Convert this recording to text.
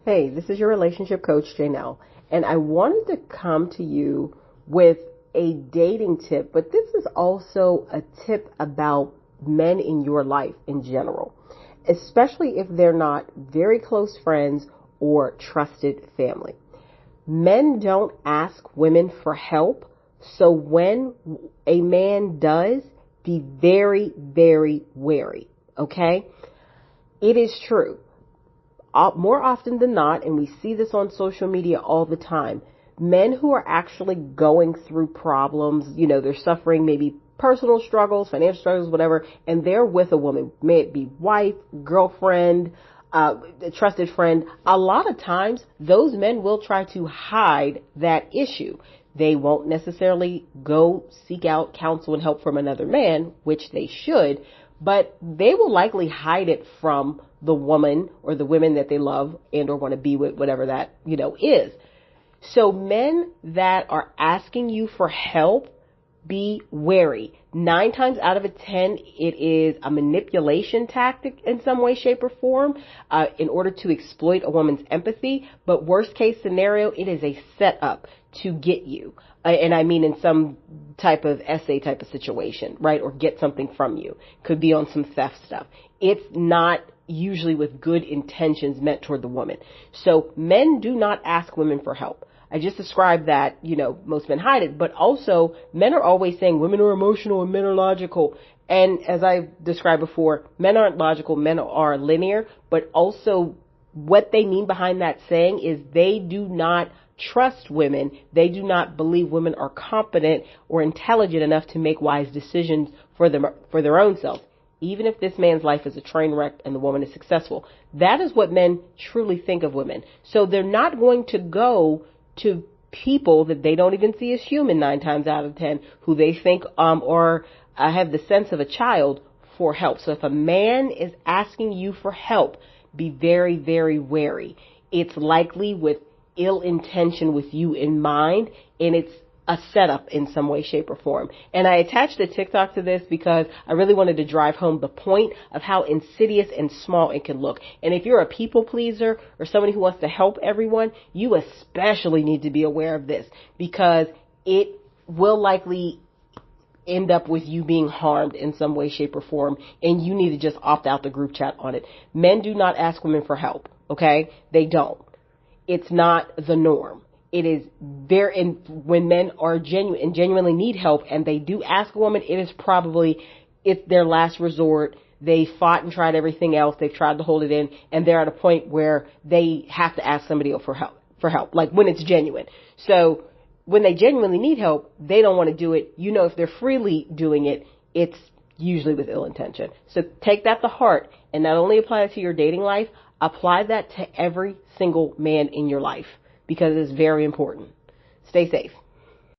Hey, this is your relationship coach, Janelle, and I wanted to come to you with a dating tip, but this is also a tip about men in your life in general, especially if they're not very close friends or trusted family. Men don't ask women for help, so when a man does, be very, very wary, okay? It is true. More often than not, and we see this on social media all the time, men who are actually going through problems, they're suffering maybe personal struggles, financial struggles, whatever, and they're with a woman, may it be wife, girlfriend, a trusted friend. A lot of times, those men will try to hide that issue. They won't necessarily go seek out counsel and help from another man, which they should, but they will likely hide it from the woman or the women that they love and or want to be with, whatever that, is. So men that are asking you for help, be wary. 9 times out of 10, it is a manipulation tactic in some way, shape, or form in order to exploit a woman's empathy. But worst case scenario, it is a setup to get you. And I mean in some type of essay type of situation, right? Or get something from you. Could be on some theft stuff. It's not usually with good intentions meant toward the woman. So men do not ask women for help. I just described that, most men hide it, but also men are always saying women are emotional and men are logical. And as I described before, men aren't logical, men are linear, but also what they mean behind that saying is they do not trust women. They do not believe women are competent or intelligent enough to make wise decisions for their own selves. Even if this man's life is a train wreck and the woman is successful. That is what men truly think of women. So they're not going to go to people that they don't even see as human 9 times out of 10, who they think or have the sense of a child for help. So if a man is asking you for help, be very, very wary. It's likely with ill intention with you in mind, and it's a setup in some way, shape, or form. And I attached a TikTok to this because I really wanted to drive home the point of how insidious and small it can look. And if you're a people pleaser or somebody who wants to help everyone, you especially need to be aware of this because it will likely end up with you being harmed in some way, shape, or form, and you need to just opt out the group chat on it. Men do not ask women for help, okay? They don't. It's not the norm. It is very, and when men are genuine and genuinely need help and they do ask a woman, it's their last resort. They fought and tried everything else. They've tried to hold it in, and they're at a point where they have to ask somebody else for help, like when it's genuine. So when they genuinely need help, they don't want to do it. If they're freely doing it, it's usually with ill intention. So take that to heart and not only apply it to your dating life, apply that to every single man in your life, because it is very important. Stay safe.